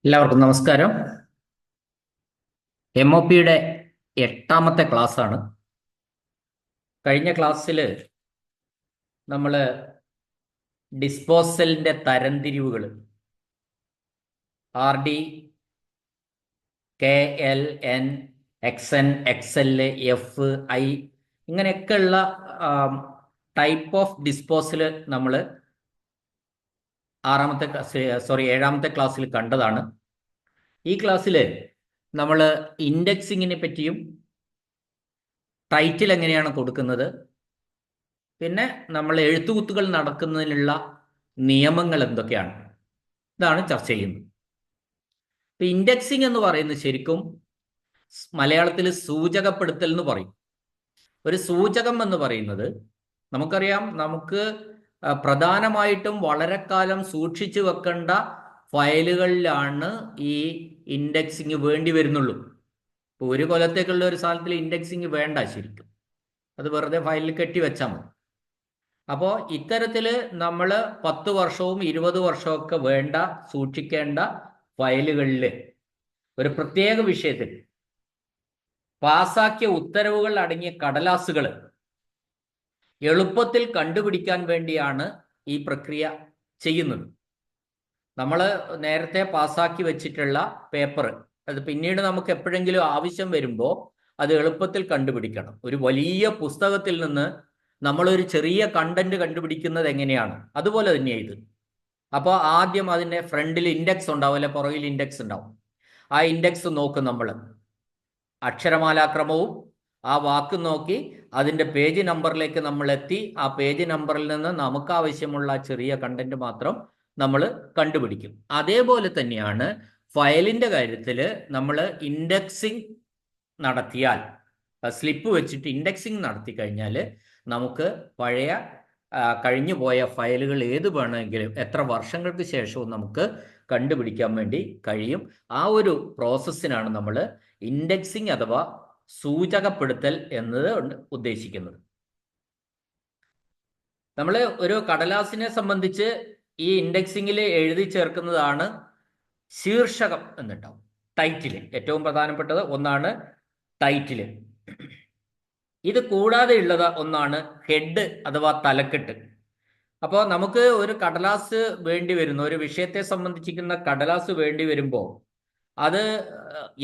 എല്ലാവർക്കും നമസ്കാരം. MOPയുടെ 8ാമത്തെ ക്ലാസ്സാണ്. കഴിഞ്ഞ ക്ലാസ്സിൽ നമ്മൾ ഡിസ്പോസലിൻ്റെ തരംതിരിവുകൾ RD, KL, N, XN, XL, FI ഇങ്ങനെയൊക്കെയുള്ള ടൈപ്പ് ഓഫ് ഡിസ്പോസൽ നമ്മൾ 7ാമത്തെ ക്ലാസ്സിൽ കണ്ടതാണ്. ഈ ക്ലാസ്സിൽ നമ്മൾ ഇൻഡെക്സിങ്ങിനെ പറ്റിയും ടൈറ്റിൽ എങ്ങനെയാണ് കൊടുക്കുന്നത്, പിന്നെ നമ്മൾ എഴുത്തുകുത്തുകൾ നടക്കുന്നതിനുള്ള നിയമങ്ങൾ എന്തൊക്കെയാണ്, ഇതാണ് ചർച്ച ചെയ്യുന്നത്. ഇപ്പം ഇൻഡെക്സിങ് എന്ന് പറയുന്നത് ശരിക്കും മലയാളത്തിൽ സൂചകപ്പെടുത്തൽ എന്ന് പറയും. ഒരു സൂചകം എന്ന് പറയുന്നത് നമുക്കറിയാം, നമുക്ക് പ്രധാനമായിട്ടും വളരെ കാലം സൂക്ഷിച്ചു വെക്കേണ്ട ഫയലുകളിലാണ് ഈ ഇൻഡെക്സിങ് വേണ്ടി വരുന്നുള്ളൂ. ഇപ്പോൾ ഒരു കൊല്ലത്തേക്കുള്ള ഒരു സാധനത്തിൽ ഇൻഡെക്സിങ് വേണ്ട, ശരിക്കും അത് വെറുതെ ഫയലിൽ കെട്ടിവെച്ചാൽ മതി. അപ്പോൾ ഇത്തരത്തിൽ നമ്മൾ 10 വർഷവും 20 വർഷമൊക്കെ വേണ്ട സൂക്ഷിക്കേണ്ട ഫയലുകളിൽ ഒരു പ്രത്യേക വിഷയത്തിൽ പാസാക്കിയ ഉത്തരവുകൾ അടങ്ങിയ കടലാസുകൾ എളുപ്പത്തിൽ കണ്ടുപിടിക്കാൻ വേണ്ടിയാണ് ഈ പ്രക്രിയ ചെയ്യുന്നത്. നമ്മൾ നേരത്തെ പാസാക്കി വെച്ചിട്ടുള്ള പേപ്പർ അത് പിന്നീട് നമുക്ക് എപ്പോഴെങ്കിലും ആവശ്യം വരുമ്പോൾ അത് എളുപ്പത്തിൽ കണ്ടുപിടിക്കണം. ഒരു വലിയ പുസ്തകത്തിൽ നിന്ന് നമ്മളൊരു ചെറിയ കണ്ടന്റ് കണ്ടുപിടിക്കുന്നത് എങ്ങനെയാണ്, അതുപോലെ തന്നെയാണ് ഇത്. അപ്പോൾ ആദ്യം അതിൻ്റെ ഫ്രണ്ടിൽ ഇൻഡെക്സ് ഉണ്ടാവും, അല്ലെ പുറകിൽ ഇൻഡെക്സ് ഉണ്ടാവും. ആ ഇൻഡെക്സ് നോക്കും നമ്മൾ, അക്ഷരമാലാക്രമവും ആ വാക്ക് നോക്കി അതിൻ്റെ പേജ് നമ്പറിലേക്ക് നമ്മൾ എത്തി ആ പേജ് നമ്പറിൽ നിന്ന് നമുക്ക് ആവശ്യമുള്ള ചെറിയ കണ്ടന്റ് മാത്രം നമ്മൾ കണ്ടുപിടിക്കും. അതേപോലെ തന്നെയാണ് ഫയലിൻ്റെ കാര്യത്തിൽ നമ്മൾ ഇൻഡെക്സിങ് നടത്തിയാൽ, സ്ലിപ്പ് വെച്ചിട്ട് ഇൻഡെക്സിങ് നടത്തി കഴിഞ്ഞാൽ നമുക്ക് പഴയ കഴിഞ്ഞു പോയ ഫയലുകൾ ഏത് വേണമെങ്കിലും എത്ര വർഷങ്ങൾക്ക് ശേഷവും നമുക്ക് കണ്ടുപിടിക്കാൻ വേണ്ടി കഴിയും. ആ ഒരു പ്രോസസ്സിനാണ് നമ്മൾ ഇൻഡെക്സിങ് അഥവാ സൂചകപ്പെടുത്തൽ എന്നത് ഉദ്ദേശിക്കുന്നത്. നമ്മൾ ഒരു കടലാസിനെ സംബന്ധിച്ച് ഈ ഇൻഡെക്സിങ്ങിൽ എഴുതി ചേർക്കുന്നതാണ് ശീർഷകം എന്നുണ്ടാവും, ടൈറ്റിൽ. ഏറ്റവും പ്രധാനപ്പെട്ടത് ഒന്നാണ് ടൈറ്റിൽ. ഇത് കൂടാതെ ഉള്ളത് ഒന്നാണ് ഹെഡ് അഥവാ തലക്കെട്ട്. അപ്പോൾ നമുക്ക് ഒരു കടലാസ് വേണ്ടി വരുന്നു, ഒരു വിഷയത്തെ സംബന്ധിച്ചിരിക്കുന്ന കടലാസ് വേണ്ടി വരുമ്പോൾ അത്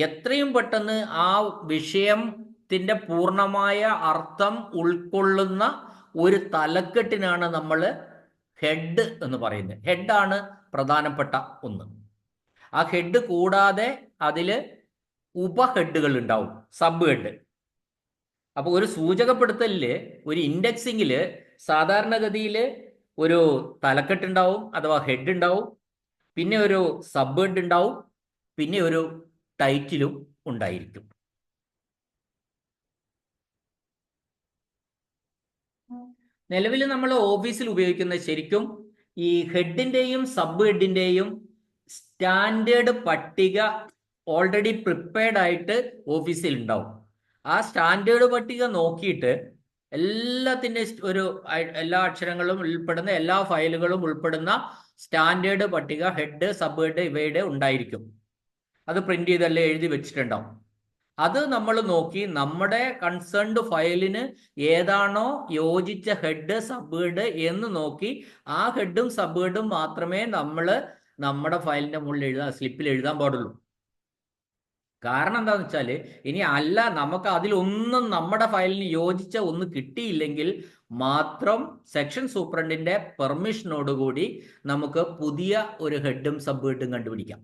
എത്രയും പെട്ടെന്ന് ആ വിഷയത്തിൻ്റെ പൂർണ്ണമായ അർത്ഥം ഉൾക്കൊള്ളുന്ന ഒരു തലക്കെട്ടിനാണ് നമ്മൾ ഹെഡ് എന്ന് പറയുന്നത്. ഹെഡാണ് പ്രധാനപ്പെട്ട ഒന്ന്. ആ ഹെഡ് കൂടാതെ അതിൽ ഉപഹെഡുകൾ ഉണ്ടാവും, സബ് ഹെഡ്. അപ്പോൾ ഒരു സൂചകപ്പെടുത്തലിൽ, ഒരു ഇൻഡെക്സിങ്ങിൽ സാധാരണഗതിയിൽ ഒരു തലക്കെട്ടുണ്ടാവും അഥവാ ഹെഡ് ഉണ്ടാവും, പിന്നെ ഒരു സബ് ഹെഡ് ഉണ്ടാവും, പിന്നെ ഒരു ടൈറ്റിലും ഉണ്ടായിരിക്കും. നിലവിൽ നമ്മൾ ഓഫീസിൽ ഉപയോഗിക്കുന്ന ശരിക്കും ഈ ഹെഡിൻ്റെയും സബ് ഹെഡിൻ്റെയും സ്റ്റാൻഡേർഡ് പട്ടിക ഓൾറെഡി പ്രിപ്പയർഡ് ആയിട്ട് ഓഫീസിൽ ഉണ്ടാവും. ആ സ്റ്റാൻഡേർഡ് പട്ടിക നോക്കിയിട്ട് എല്ലാ അക്ഷരങ്ങളും ഉൾപ്പെടുന്ന എല്ലാ ഫയലുകളും ഉൾപ്പെടുന്ന സ്റ്റാൻഡേർഡ് പട്ടിക ഹെഡ്, സബ് ഹെഡ് ഇവയുടെ ഉണ്ടായിരിക്കും. അത് പ്രിന്റ് ചെയ്തല്ലേ എഴുതി വെച്ചിട്ടുണ്ടാവും. അത് നമ്മൾ നോക്കി നമ്മുടെ കൺസേൺഡ് ഫയലിന് ഏതാണോ യോജിച്ച ഹെഡ്, സബ് ഹെഡ് എന്ന് നോക്കി ആ ഹെഡും സബ് ഹെഡും മാത്രമേ നമ്മൾ നമ്മുടെ ഫയലിൻ്റെ മുകളിൽ സ്ലിപ്പിൽ എഴുതാൻ പാടുള്ളൂ. കാരണം എന്താണെന്ന് വെച്ചാൽ, ഇനി അല്ല നമുക്ക് അതിലൊന്നും നമ്മുടെ ഫയലിന് യോജിച്ച ഒന്ന് കിട്ടിയില്ലെങ്കിൽ മാത്രം സെക്ഷൻ സൂപ്രണ്ടിൻ്റെ പെർമിഷനോടുകൂടി നമുക്ക് പുതിയ ഒരു ഹെഡും സബ് ഹെഡും കണ്ടുപിടിക്കാം,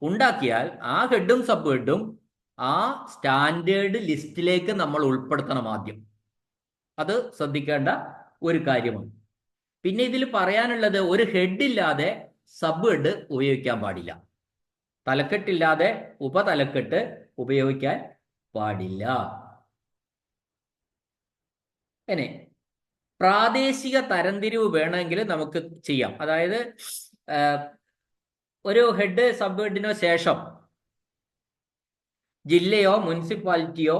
ഉണ്ടാക്കിയാൽ ആ ഹെഡും സബ് ഹെഡും ആ സ്റ്റാൻഡേർഡ് ലിസ്റ്റിലേക്ക് നമ്മൾ ഉൾപ്പെടുത്തണം ആദ്യം. അത് ശ്രദ്ധിക്കേണ്ട ഒരു കാര്യമാണ്. പിന്നെ ഇതിൽ പറയാനുള്ളത്, ഒരു ഹെഡില്ലാതെ സബ് ഹെഡ് ഉപയോഗിക്കാൻ പാടില്ല, തലക്കെട്ടില്ലാതെ ഉപതലക്കെട്ട് ഉപയോഗിക്കാൻ പാടില്ല. അങ്ങനെ പ്രാദേശിക തരംതിരിവ് വേണമെങ്കിൽ നമുക്ക് ചെയ്യാം. അതായത് ഒരു ഹെഡ് സബ് ഹെഡിനോ ശേഷം ജില്ലയോ മുനിസിപ്പാലിറ്റിയോ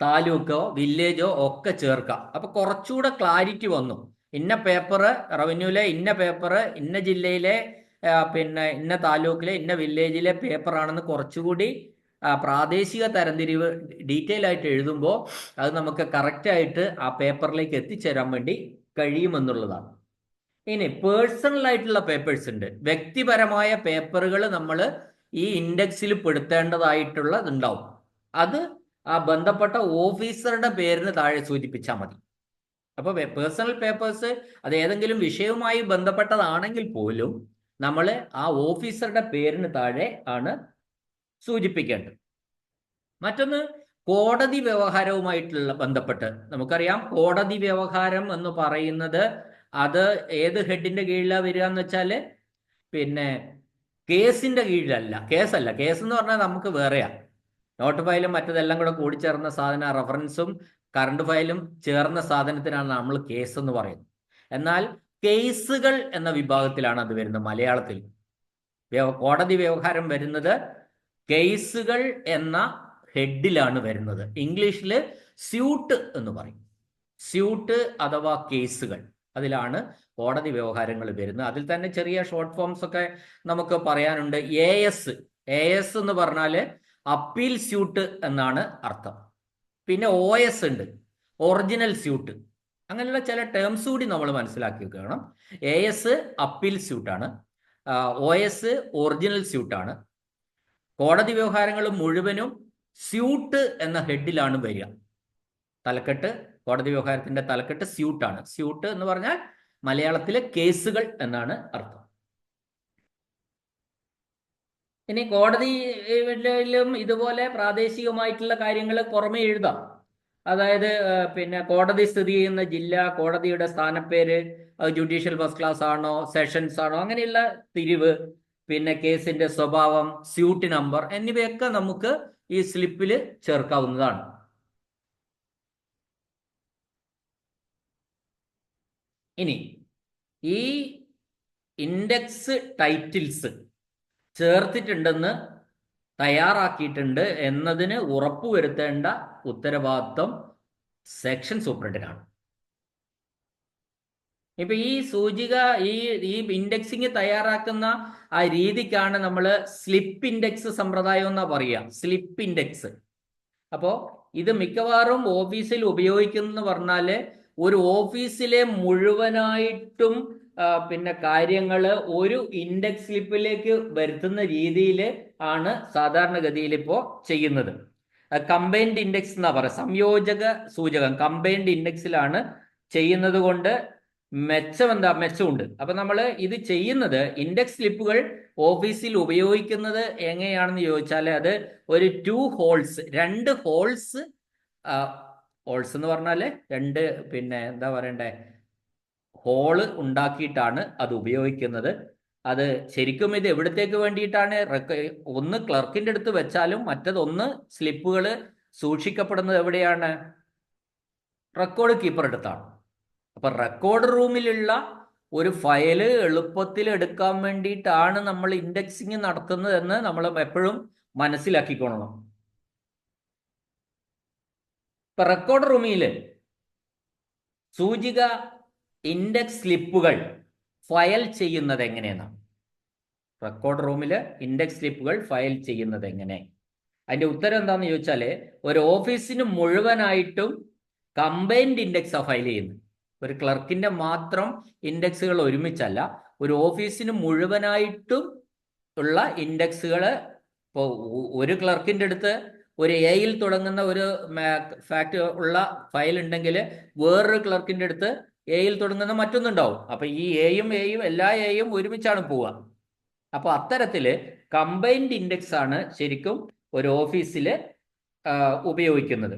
താലൂക്കോ വില്ലേജോ ഒക്കെ ചേർക്കാം. അപ്പൊ കുറച്ചുകൂടെ ക്ലാരിറ്റി വന്നു. ഇന്ന പേപ്പർ റവന്യൂലെ, ഇന്ന പേപ്പർ ഇന്ന ജില്ലയിലെ പിന്നെ ഇന്ന താലൂക്കിലെ ഇന്ന വില്ലേജിലെ പേപ്പറാണെന്ന് കുറച്ചുകൂടി പ്രാദേശിക തരംതിരിവ് ഡീറ്റെയിൽ ആയിട്ട് എഴുതുമ്പോൾ അത് നമുക്ക് കറക്റ്റായിട്ട് ആ പേപ്പറിലേക്ക് എത്തിച്ചേരാൻ വേണ്ടി കഴിയുമെന്നുള്ളതാണ്. ഇനി പേഴ്സണൽ ആയിട്ടുള്ള പേപ്പേഴ്സ് ഉണ്ട്. വ്യക്തിപരമായ പേപ്പറുകൾ നമ്മൾ ഈ ഇൻഡെക്സിൽ പെടുത്തേണ്ടതായിട്ടുള്ളതുണ്ടാവും. അത് ആ ബന്ധപ്പെട്ട ഓഫീസറുടെ പേരിന് താഴെ സൂചിപ്പിച്ചാൽ മതി. അപ്പോൾ പേഴ്സണൽ പേപ്പേഴ്സ് അത് ഏതെങ്കിലും വിഷയവുമായി ബന്ധപ്പെട്ടതാണെങ്കിൽ പോലും നമ്മൾ ആ ഓഫീസറുടെ പേരിന് താഴെ ആണ് സൂചിപ്പിക്കേണ്ടത്. മറ്റൊന്ന് കോടതി വ്യവഹാരവുമായിട്ടുള്ള ബന്ധപ്പെട്ട് നമുക്കറിയാം, കോടതി വ്യവഹാരം എന്ന് പറയുന്നത് അത് ഏത് ഹെഡിന്റെ കീഴിലാണ് വരിക എന്ന് വെച്ചാൽ പിന്നെ കേസിന്റെ കീഴിലല്ല. കേസ് എന്ന് പറഞ്ഞാൽ നമുക്ക് വേറെയാ. നോട്ട് ഫയലും മറ്റതെല്ലാം കൂടെ കൂടിച്ചേർന്ന സാധനം, റഫറൻസും കറണ്ട് ഫയലും ചേർന്ന സാധനത്തിനാണ് നമ്മൾ കേസ് എന്ന് പറയുന്നത്. എന്നാൽ കേസുകൾ എന്ന വിഭാഗത്തിലാണ് അത് വരുന്നത്. മലയാളത്തിൽ കോടതി വ്യവഹാരം വരുന്നത് കേസുകൾ എന്ന ഹെഡിലാണ് വരുന്നത്. ഇംഗ്ലീഷിൽ സ്യൂട്ട് എന്ന് പറയും. സ്യൂട്ട് അഥവാ കേസുകൾ, അതിലാണ് കോടതി വ്യവഹാരങ്ങൾ വരുന്നത്. അതിൽ തന്നെ ചെറിയ ഷോർട്ട് ഫോംസ് ഒക്കെ നമുക്ക് പറയാനുണ്ട്. AS എന്ന് പറഞ്ഞാൽ അപ്പീൽ സ്യൂട്ട് എന്നാണ് അർത്ഥം. പിന്നെ OS ഉണ്ട്, ഒറിജിനൽ സ്യൂട്ട്. അങ്ങനെയുള്ള ചില ടേംസ് കൂടി നമ്മൾ മനസ്സിലാക്കി വെക്കണം. AS അപ്പീൽ സ്യൂട്ടാണ്, OS ഒറിജിനൽ സ്യൂട്ടാണ്. കോടതി വ്യവഹാരങ്ങൾ മുഴുവനും സ്യൂട്ട് എന്ന ഹെഡിലാണ് വരിക. തലക്കെട്ട്, കോടതി വ്യവഹാരത്തിന്റെ തലക്കെട്ട് സ്യൂട്ടാണ്. സ്യൂട്ട് എന്ന് പറഞ്ഞാൽ മലയാളത്തിലെ കേസുകൾ എന്നാണ് അർത്ഥം. ഇനി കോടതിയിലും ഇതുപോലെ പ്രാദേശികമായിട്ടുള്ള കാര്യങ്ങൾ പുറമെ എഴുതാം. അതായത് പിന്നെ കോടതി സ്ഥിതി ചെയ്യുന്ന ജില്ല, കോടതിയുടെ സ്ഥാനപ്പേര്, ജുഡീഷ്യൽ ഫസ്റ്റ് ക്ലാസ് ആണോ സെഷൻസ് ആണോ, അങ്ങനെയുള്ള തിരിവ്, പിന്നെ കേസിന്റെ സ്വഭാവം, സ്യൂട്ട് നമ്പർ എന്നിവയൊക്കെ നമുക്ക് ഈ സ്ലിപ്പിൽ ചേർക്കാവുന്നതാണ്. ഇനി ഈ ഇൻഡെക്സ് ടൈറ്റിൽസ് ചേർത്തിട്ടുണ്ടെന്ന് തയ്യാറാക്കിയിട്ടുണ്ട് എന്നതിന് ഉറപ്പുവരുത്തേണ്ട ഉത്തരവാദിത്വം സെക്ഷൻ സൂപ്രണ്ടിനാണ്. ഇപ്പൊ ഈ സൂചിക ഈ ഇൻഡെക്സിങ് തയ്യാറാക്കുന്ന ആ രീതിക്കാണ് നമ്മൾ സ്ലിപ്പ് ഇൻഡെക്സ് സമ്പ്രദായം എന്നാ പറയുക. Slip index. അപ്പോ ഇത് മിക്കവാറും ഓഫീസിൽ ഉപയോഗിക്കുന്ന പറഞ്ഞാല് ഒരു ഓഫീസിലെ മുഴുവനായിട്ടും പിന്നെ കാര്യങ്ങൾ ഒരു ഇൻഡെക്സ് സ്ലിപ്പിലേക്ക് വരുത്തുന്ന രീതിയിൽ ആണ് സാധാരണഗതിയിൽ ഇപ്പോൾ ചെയ്യുന്നത്. കമ്പൈൻഡ് ഇൻഡെക്സ് എന്നാ പറയുക, സംയോജക സൂചകം കമ്പൈൻഡ് ഇൻഡെക്സിലാണ് ചെയ്യുന്നത്. കൊണ്ട് മെച്ചമുണ്ട്. അപ്പൊ നമ്മൾ ഇത് ചെയ്യുന്നത്, ഇൻഡെക്സ് സ്ലിപ്പുകൾ ഓഫീസിൽ ഉപയോഗിക്കുന്നത് എങ്ങനെയാണെന്ന് ചോദിച്ചാൽ അത് ഒരു 2 ഹോൾസ്, 2 ഹോൾസ് എന്ന് പറഞ്ഞാല് രണ്ട് പിന്നെ എന്താ പറയണ്ടേ, ഹോള് ഉണ്ടാക്കിയിട്ടാണ് അത് ഉപയോഗിക്കുന്നത്. അത് ശരിക്കും ഇത് എവിടത്തേക്ക് വേണ്ടിയിട്ടാണ്? ഒന്ന് ക്ലർക്കിന്റെ അടുത്ത് വെച്ചാലും മറ്റതൊന്ന് സ്ലിപ്പുകൾ സൂക്ഷിക്കപ്പെടുന്നത് എവിടെയാണ്? റെക്കോർഡ് കീപ്പർ അടുത്താണ്. അപ്പൊ റെക്കോർഡ് റൂമിലുള്ള ഒരു ഫയല് എളുപ്പത്തിൽ എടുക്കാൻ വേണ്ടിയിട്ടാണ് നമ്മൾ ഇൻഡെക്സിങ് നടത്തുന്നത് എന്ന് നമ്മൾ എപ്പോഴും മനസ്സിലാക്കിക്കൊള്ളണം. ഇപ്പൊ റെക്കോർഡ് റൂമില് സൂചിക ഇൻഡെക്സ് സ്ലിപ്പുകൾ ഫയൽ ചെയ്യുന്നത് എങ്ങനെയാണ്? റെക്കോർഡ് റൂമില് ഇൻഡെക്സ് സ്ലിപ്പുകൾ ഫയൽ ചെയ്യുന്നത് എങ്ങനെ? അതിന്റെ ഉത്തരം എന്താന്ന് ചോദിച്ചാല്, ഒരു ഓഫീസിന് മുഴുവനായിട്ടും കമ്പൈൻഡ് ഇൻഡെക്സാ ഫയൽ ചെയ്യുന്നത്. ഒരു ക്ലർക്കിന്റെ മാത്രം ഇൻഡെക്സുകൾ ഒരുമിച്ചല്ല, ഒരു ഓഫീസിന് മുഴുവനായിട്ടും ഉള്ള ഇൻഡെക്സുകൾ. ഇപ്പോൾ ഒരു ക്ലർക്കിന്റെ അടുത്ത് ഒരു എയിൽ തുടങ്ങുന്ന ഒരു ഫാക്ട് ഉള്ള ഫയൽ ഉണ്ടെങ്കിൽ വേറൊരു ക്ലർക്കിന്റെ അടുത്ത് എയിൽ തുടങ്ങുന്ന മറ്റൊന്നുണ്ടാവും. അപ്പൊ ഈ എയും എല്ലാ എയും ഒരുമിച്ചാണ് പോവുക. അപ്പൊ അത്തരത്തില് കമ്പൈൻഡ് ഇൻഡെക്സ് ആണ് ശരിക്കും ഒരു ഓഫീസിൽ ഉപയോഗിക്കുന്നത്.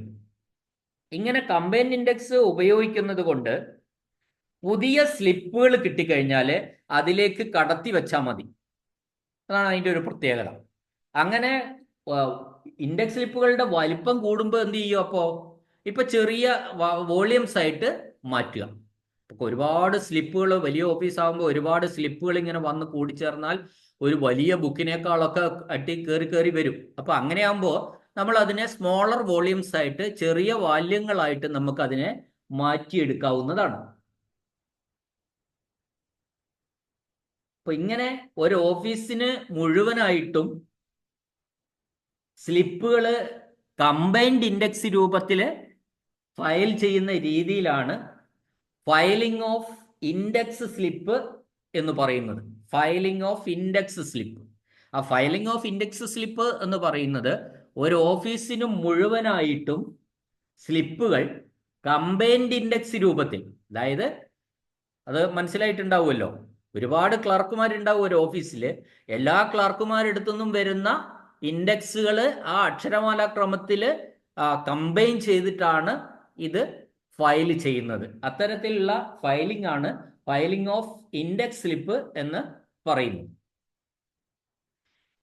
ഇങ്ങനെ കമ്പൈൻഡ് ഇൻഡെക്സ് ഉപയോഗിക്കുന്നത് കൊണ്ട് പുതിയ സ്ലിപ്പുകൾ കിട്ടിക്കഴിഞ്ഞാൽ അതിലേക്ക് കടത്തി വെച്ചാൽ മതി. അതാണ് അതിൻ്റെ ഒരു പ്രത്യേകത. അങ്ങനെ ഇൻഡെക്സ് സ്ലിപ്പുകളുടെ വലിപ്പം കൂടുമ്പോൾ എന്ത് ചെയ്യും? അപ്പോൾ ഇപ്പൊ ചെറിയ വോളിയംസ് ആയിട്ട് മാറ്റുക. ഇപ്പൊ ഒരുപാട് സ്ലിപ്പുകൾ, വലിയ ഓഫീസ് ആകുമ്പോൾ ഒരുപാട് സ്ലിപ്പുകൾ ഇങ്ങനെ വന്ന് കൂടിച്ചേർന്നാൽ ഒരു വലിയ ബുക്കിനേക്കാളൊക്കെ അട്ടി കയറി വരും. അപ്പൊ അങ്ങനെയാകുമ്പോൾ നമ്മൾ അതിനെ സ്മോളർ വോളിയംസ് ആയിട്ട്, ചെറിയ വാല്യങ്ങളായിട്ട് നമുക്ക് അതിനെ മാറ്റിയെടുക്കാവുന്നതാണ്. അപ്പൊ ഇങ്ങനെ ഒരു ഓഫീസിന് മുഴുവനായിട്ടും സ്ലിപ്പുകൾ കമ്പൈൻഡ് ഇൻഡെക്സ് രൂപത്തിൽ ഫയൽ ചെയ്യുന്ന രീതിയിലാണ് ഫയലിംഗ് ഓഫ് ഇൻഡെക്സ് സ്ലിപ്പ് എന്ന് പറയുന്നത്. Filing of index slip. ആ ഫയലിംഗ് ഓഫ് ഇൻഡെക്സ് സ്ലിപ്പ് എന്ന് പറയുന്നത് ഒരു ഓഫീസിന് മുഴുവനായിട്ടും സ്ലിപ്പുകൾ കമ്പൈൻഡ് ഇൻഡെക്സ് രൂപത്തിൽ, അതായത് അത് മനസ്സിലായിട്ടുണ്ടാവുമല്ലോ, ഒരുപാട് ക്ലർക്കുമാരുണ്ടാവും ഒരു ഓഫീസിൽ. എല്ലാ ക്ലർക്കുമാരെടുത്തുനിന്നും വരുന്ന ഇൻഡെക്സുകൾ ആ അക്ഷരമാല ക്രമത്തിൽ കമ്പൈൻ ചെയ്തിട്ടാണ് ഇത് ഫയൽ ചെയ്യുന്നത്. അത്തരത്തിലുള്ള ഫയലിംഗ് ആണ് ഫയലിംഗ് ഓഫ് ഇൻഡെക്സ് സ്ലിപ്പ് എന്ന് പറയുന്നു.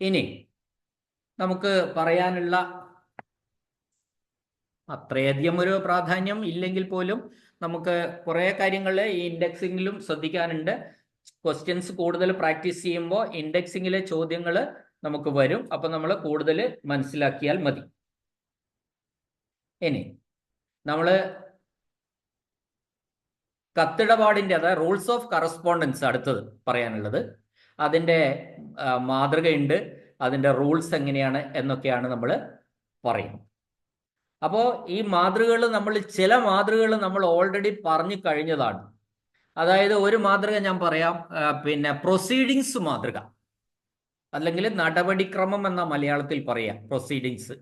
ഇനി നമുക്ക് പറയാനുള്ള അത്രയധികം ഒരു പ്രാധാന്യം ഇല്ലെങ്കിൽ പോലും നമുക്ക് കുറേ കാര്യങ്ങൾ ഈ ഇൻഡെക്സിങ്ങിലും ശ്രദ്ധിക്കാനുണ്ട്. ക്വസ്റ്റ്യൻസ് കൂടുതൽ പ്രാക്ടീസ് ചെയ്യുമ്പോൾ ഇൻഡെക്സിങ്ങിലെ ചോദ്യങ്ങൾ നമുക്ക് വരും. അപ്പം നമ്മൾ കൂടുതൽ മനസ്സിലാക്കിയാൽ മതി. ഇനി നമ്മൾ കത്തിടപാടിൻ്റെ, അതായത് റൂൾസ് ഓഫ് കറസ്പോണ്ടൻസ് അടുത്തത് പറയാനുള്ളത്. അതിൻ്റെ മാതൃകയുണ്ട്, അതിൻ്റെ റൂൾസ് എങ്ങനെയാണ് എന്നൊക്കെയാണ് നമ്മൾ പറയുന്നത്. അപ്പോൾ ഈ മാതൃകകൾ ചില മാതൃകകൾ നമ്മൾ ഓൾറെഡി പറഞ്ഞു കഴിഞ്ഞതാണ്. അതായത് ഒരു മാതൃക ഞാൻ പറയാം, പിന്നെ പ്രൊസീഡിങ്സ് മാതൃക, അല്ലെങ്കിൽ നടപടിക്രമം എന്ന മലയാളത്തിൽ പറയാം പ്രൊസീഡിങ്സ്.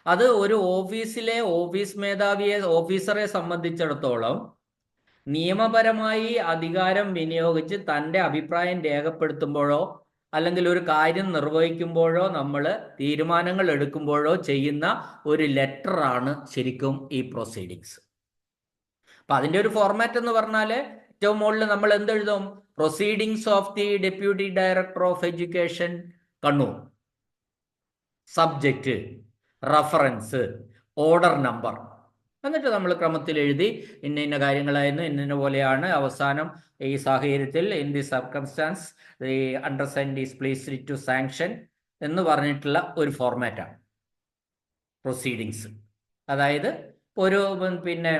അത് ഒരു ഓഫീസിലെ ഓഫീസ് മേധാവിയെ, ഓഫീസറെ സംബന്ധിച്ചിടത്തോളം നിയമപരമായി അധികാരം വിനിയോഗിച്ച് തൻ്റെ അഭിപ്രായം രേഖപ്പെടുത്തുമ്പോഴോ അല്ലെങ്കിൽ ഒരു കാര്യം നിർവഹിക്കുമ്പോഴോ നമ്മൾ തീരുമാനങ്ങൾ എടുക്കുമ്പോഴോ ചെയ്യുന്ന ഒരു ലെറ്ററാണ് ശരിക്കും ഈ പ്രൊസീഡിങ്സ്. അപ്പൊ അതിൻ്റെ ഒരു ഫോർമാറ്റ് എന്ന് പറഞ്ഞാൽ ഏറ്റവും മുകളിൽ നമ്മൾ എന്തെഴുതും? Proceedings of the deputy director of education Kannur, subject, reference, order number, എന്നിട്ട് നമ്മൾ ക്രമത്തിൽ എഴുതി ഇന്ന ഇന്ന കാര്യങ്ങളായിരുന്നു, ഇന്ന പോലെയാണ്, അവസാനം ഈ സാഹചര്യത്തിൽ in the circumstance the undersigned is pleased to sanction എന്ന് പറഞ്ഞിട്ടുള്ള ഒരു ഫോർമാറ്റാണ് പ്രൊസീഡിങ്സ്. അതായത് പിന്നെ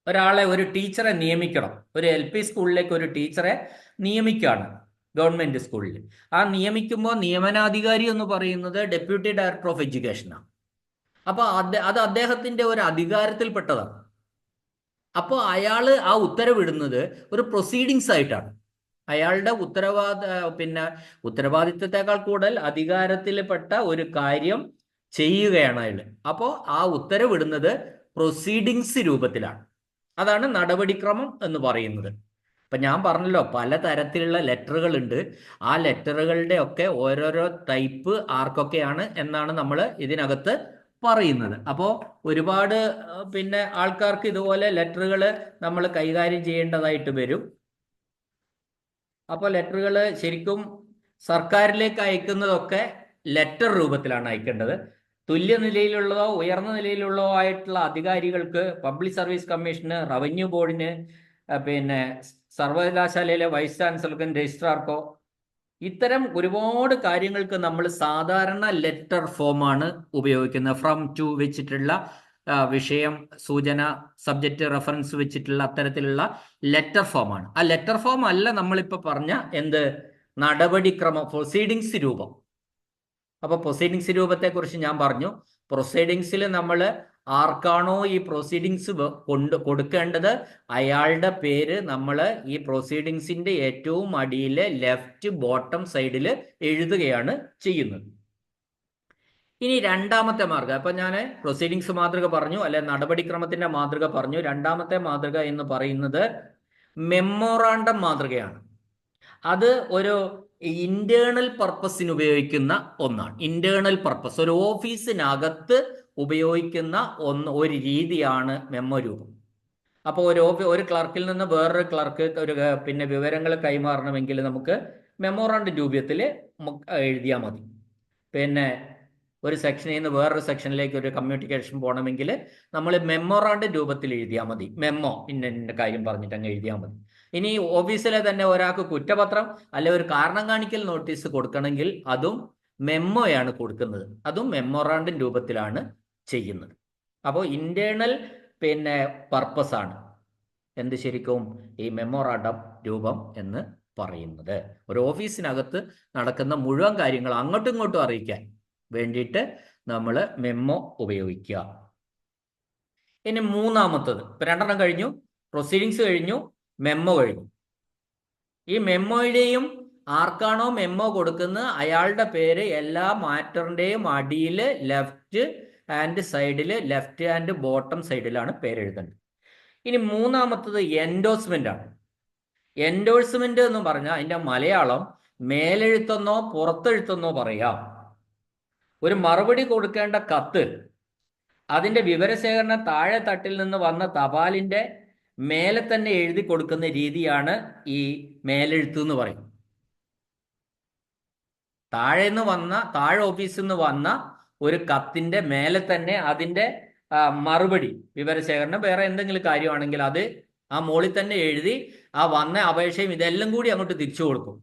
ഒരാളെ, ഒരു ടീച്ചറെ നിയമിക്കണം, ഒരു LP സ്കൂളിലേക്ക് ഒരു ടീച്ചറെ നിയമിക്കുകയാണ് ഗവൺമെന്റ് സ്കൂളിൽ. ആ നിയമിക്കുമ്പോൾ നിയമനാധികാരി എന്ന് പറയുന്നത് ഡെപ്യൂട്ടി ഡയറക്ടർ ഓഫ് എഡ്യൂക്കേഷനാണ്. അപ്പോൾ അത് അദ്ദേഹത്തിന്റെ ഒരു അധികാരത്തിൽപ്പെട്ടതാണ്. അപ്പോൾ അയാൾ ആ ഉത്തരവിടുന്നത് ഒരു പ്രൊസീഡിങ്സ് ആയിട്ടാണ്. അയാളുടെ ഉത്തരവാദിത്തത്തെക്കാൾ കൂടുതൽ അധികാരത്തിൽപ്പെട്ട ഒരു കാര്യം ചെയ്യുകയാണ് അയാൾ. അപ്പോൾ ആ ഉത്തരവിടുന്നത് പ്രൊസീഡിങ്സ് രൂപത്തിലാണ്. അതാണ് നടപടിക്രമം എന്ന് പറയുന്നത്. ഇപ്പം ഞാൻ പറഞ്ഞല്ലോ, പലതരത്തിലുള്ള ലെറ്ററുകൾ ഉണ്ട്. ആ ലെറ്ററുകളുടെ ഒക്കെ ഓരോരോ ടൈപ്പ് ആർക്കൊക്കെയാണ് എന്നാണ് നമ്മൾ ഇതിനകത്ത് പറയുന്നത്. അപ്പോൾ ഒരുപാട് ആൾക്കാർക്ക് ഇതുപോലെ ലെറ്ററുകൾ നമ്മൾ കൈകാര്യം ചെയ്യേണ്ടതായിട്ട് വരും. അപ്പോൾ ലെറ്ററുകൾ ശരിക്കും സർക്കാരിലേക്ക് അയക്കുന്നതൊക്കെ ലെറ്റർ രൂപത്തിലാണ് അയക്കേണ്ടത്. തുല്യ നിലയിലുള്ളതോ ഉയർന്ന നിലയിലുള്ളതോ ആയിട്ടുള്ള അധികാരികൾക്ക്, പബ്ലിക് സർവീസ് കമ്മീഷന്, റവന്യൂ ബോർഡിന്, സർവകലാശാലയിലെ വൈസ് ചാൻസലർക്കും രജിസ്ട്രാർക്കോ, ഇത്തരം ഒരുപാട് കാര്യങ്ങൾക്ക് നമ്മൾ സാധാരണ ലെറ്റർ ഫോമാണ് ഉപയോഗിക്കുന്നത്. ഫ്രം ടു വെച്ചിട്ടുള്ള വിഷയം, സൂചന, സബ്ജക്റ്റ്, റെഫറൻസ് വെച്ചിട്ടുള്ള അത്തരത്തിലുള്ള ലെറ്റർ ഫോമാണ്. ആ ലെറ്റർ ഫോം അല്ല നമ്മളിപ്പോൾ പറഞ്ഞ നടപടിക്രമം, പ്രൊസീഡിങ്സ് രൂപം. അപ്പോൾ പ്രൊസീഡിങ്സ് രൂപത്തെക്കുറിച്ച് ഞാൻ പറഞ്ഞു. പ്രൊസീഡിങ്സിൽ നമ്മൾ ആർക്കാണോ ഈ പ്രൊസീഡിങ്സ് കൊടുക്കേണ്ടത് അയാളുടെ പേര് നമ്മൾ ഈ പ്രൊസീഡിങ്സിന്റെ ഏറ്റവും അടിയിലെ ലെഫ്റ്റ് ബോട്ടം സൈഡിൽ എഴുതുകയാണ് ചെയ്യുന്നത്. ഇനി രണ്ടാമത്തെ മാതൃക, അപ്പൊ ഞാൻ പ്രൊസീഡിങ്സ് മാതൃക പറഞ്ഞു, അല്ലെ നടപടിക്രമത്തിന്റെ മാതൃക പറഞ്ഞു. രണ്ടാമത്തെ മാതൃക എന്ന് പറയുന്നത് മെമ്മോറാണ്ടം മാതൃകയാണ്. അത് ഒരു ഇന്റേണൽ പർപ്പസിന് ഉപയോഗിക്കുന്ന ഒന്നാണ്. ഇന്റേണൽ പർപ്പസ്, ഒരു ഓഫീസിനകത്ത് ഉപയോഗിക്കുന്ന ഒരു രീതിയാണ് മെമ്മോ രൂപം. അപ്പോൾ ഒരു ക്ലർക്കിൽ നിന്ന് വേറൊരു ക്ലർക്ക് വിവരങ്ങൾ കൈമാറണമെങ്കിൽ നമുക്ക് മെമ്മോറാണ്ടം രൂപത്തിൽ എഴുതിയാൽ മതി. ഒരു സെക്ഷനിൽ നിന്ന് വേറൊരു സെക്ഷനിലേക്ക് ഒരു കമ്മ്യൂണിക്കേഷൻ പോകണമെങ്കിൽ നമ്മൾ മെമ്മോറാണ്ടം രൂപത്തിൽ എഴുതിയാൽ മതി. മെമ്മോ ഇന്ന കാര്യം പറഞ്ഞിട്ട് അങ്ങ് എഴുതിയാൽ മതി. ഇനി ഓഫീസിലെ തന്നെ ഒരാൾക്ക് കുറ്റപത്രം അല്ലെ ഒരു കാരണം കാണിക്കൽ നോട്ടീസ് കൊടുക്കണമെങ്കിൽ അതും മെമ്മോയാണ് കൊടുക്കുന്നത്. അതും മെമ്മോറാണ്ടം രൂപത്തിലാണ് ചെയ്യുന്നത്. അപ്പോൾ ഇന്റേണൽ പർപ്പസ് ആണ് ശരിക്കും ഈ മെമ്മോറാണ്ടം രൂപം എന്ന് പറയുന്നത്. ഒരു ഓഫീസിനകത്ത് നടക്കുന്ന മുഴുവൻ കാര്യങ്ങൾ അങ്ങോട്ടും ഇങ്ങോട്ടും അറിയിക്കാൻ വേണ്ടിയിട്ട് നമ്മൾ മെമ്മോ ഉപയോഗിക്കുക. ഇനി മൂന്നാമത്തത്, ഇപ്പൊ 2 കഴിഞ്ഞു, പ്രൊസീഡിങ്സ് കഴിഞ്ഞു, മെമ്മോ കഴിഞ്ഞു. ഈ മെമ്മോയുടെയും ആർക്കാണോ മെമ്മോ കൊടുക്കുന്നത് അയാളുടെ പേര് എല്ലാ മാറ്ററിന്റെയും അടിയിൽ ലെഫ്റ്റ് ഹാൻഡ് സൈഡിൽ, ലെഫ്റ്റ് ഹാൻഡ് ബോട്ടം സൈഡിലാണ് പേര് എഴുതേണ്ടത്. ഇനി മൂന്നാമത്തത് എൻഡോഴ്സ്മെന്റ് ആണ്. എൻഡോഴ്സ്മെന്റ് എന്ന് പറഞ്ഞാൽ അതിന്റെ മലയാളം മേലെഴുത്തെന്നോ പുറത്തെഴുത്തെന്നോ പറയാം. ഒരു മറുപടി കൊടുക്കേണ്ട കത്ത് അതിന്റെ വിവരശേഖരണം താഴെ തട്ടിൽ നിന്ന് വന്ന തപാലിന്റെ മേലെ തന്നെ എഴുതി കൊടുക്കുന്ന രീതിയാണ് ഈ മേലെഴുത്ത് എന്ന് പറയും. താഴെ ഓഫീസിൽ നിന്ന് വന്ന ഒരു കത്തിന്റെ മേലെ തന്നെ അതിന്റെ മറുപടി വിവരശേഖരണം വേറെ എന്തെങ്കിലും കാര്യമാണെങ്കിൽ അത് ആ മോളിൽ തന്നെ എഴുതി ആ വന്ന അപേക്ഷയും ഇതെല്ലാം കൂടി അങ്ങോട്ട് തിരിച്ചു കൊടുക്കും.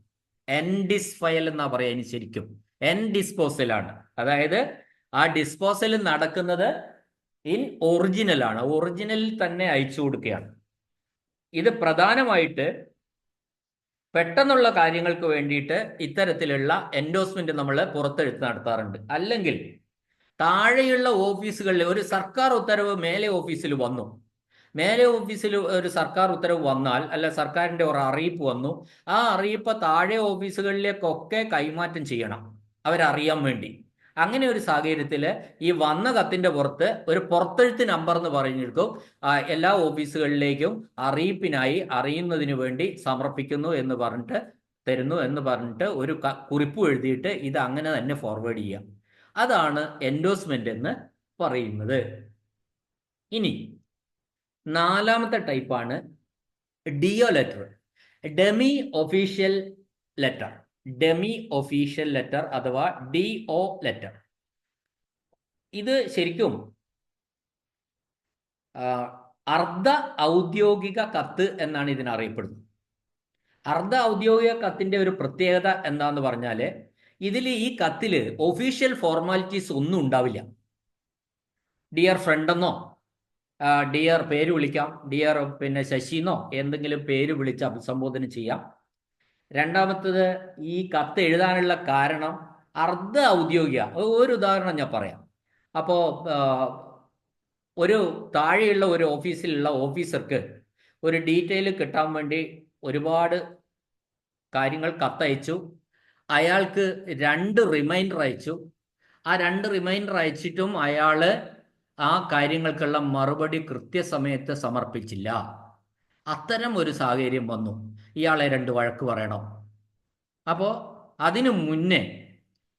എൻഡിസ് ഫയൽ എന്നാ പറയാ. ഇനി ശരിക്കും എൻ ഡിസ്പോസലാണ്. അതായത് ആ ഡിസ്പോസൽ നടക്കുന്നത് ഇൻ ഒറിജിനലാണ്. ഒറിജിനലിൽ തന്നെ അയച്ചു കൊടുക്കുകയാണ്. ഇത് പ്രധാനമായിട്ട് പെട്ടെന്നുള്ള കാര്യങ്ങൾക്ക് വേണ്ടിയിട്ട് ഇത്തരത്തിലുള്ള എൻഡോഴ്സ്മെന്റ് നമ്മൾ പുറത്തെഴുത്ത് നടത്താറുണ്ട്. അല്ലെങ്കിൽ താഴെയുള്ള ഓഫീസുകളിൽ ഒരു സർക്കാർ ഉത്തരവ് മേലെ ഓഫീസിൽ വന്നു, മേലെ ഓഫീസിൽ ഒരു സർക്കാർ ഉത്തരവ് വന്നാൽ, അല്ല സർക്കാരിന്റെ ഒരു അറിയിപ്പ് വന്നു, ആ അറിയിപ്പ് താഴെ ഓഫീസുകളിലേക്കൊക്കെ കൈമാറ്റം ചെയ്യണം അവരറിയാൻ വേണ്ടി. അങ്ങനെ ഒരു സാഹചര്യത്തിൽ ഈ വന്ന കത്തിന്റെ പുറത്ത് ഒരു പുറത്തെഴുത്ത് നമ്പർ എന്ന് പറഞ്ഞിരിക്കും, എല്ലാ ഓഫീസുകളിലേക്കും അറിയിപ്പിനായി അറിയുന്നതിന് വേണ്ടി സമർപ്പിക്കുന്നു എന്ന് പറഞ്ഞിട്ട് തരുന്നു എന്ന് പറഞ്ഞിട്ട് ഒരു കുറിപ്പ് എഴുതിയിട്ട് ഇത് അങ്ങനെ തന്നെ ഫോർവേഡ് ചെയ്യാം. അതാണ് എൻഡോഴ്സ്മെന്റ് എന്ന് പറയുന്നത്. ഇനി നാലാമത്തെ ടൈപ്പാണ് DO letter, demi official letter. Demi official letter അഥവാ DO ലെറ്റർ. ഇത് ശരിക്കും അർദ്ധ ഔദ്യോഗിക കത്ത് എന്നാണ് ഇതിനറിയപ്പെടുന്നത്. അർദ്ധ ഔദ്യോഗിക കത്തിന്റെ ഒരു പ്രത്യേകത എന്താന്ന് പറഞ്ഞാല് ഇതിൽ ഈ കത്തില് ഒഫീഷ്യൽ ഫോർമാലിറ്റീസ് ഒന്നും ഉണ്ടാവില്ല. ഡിയർ ഫ്രണ്ട് എന്നോ ഡിയർ പേര് വിളിക്കാം, ഡിയർ ശശിന്നോ എന്തെങ്കിലും പേര് വിളിച്ച് അഭിസംബോധന ചെയ്യാം. രണ്ടാമത്തത് ഈ കത്ത് എഴുതാനുള്ള കാരണം അർദ്ധ ഔദ്യോഗിക. ഒരു ഉദാഹരണം ഞാൻ പറയാം. അപ്പോൾ ഒരു താഴെയുള്ള ഒരു ഓഫീസിലുള്ള ഓഫീസർക്ക് ഒരു ഡീറ്റെയിൽ കിട്ടാൻ വേണ്ടി ഒരുപാട് കാര്യങ്ങൾ കത്തയച്ചു. അയാൾക്ക് 2 റിമൈൻഡർ അയച്ചു. ആ 2 റിമൈൻഡർ അയച്ചിട്ടും അയാള് ആ കാര്യങ്ങൾക്കുള്ള മറുപടി കൃത്യസമയത്ത് സമർപ്പിച്ചില്ല. അത്തരം ഒരു സാഹചര്യം വന്നു. ഇയാളെ 2 വഴക്ക് പറയണം. അപ്പോൾ അതിനു മുന്നേ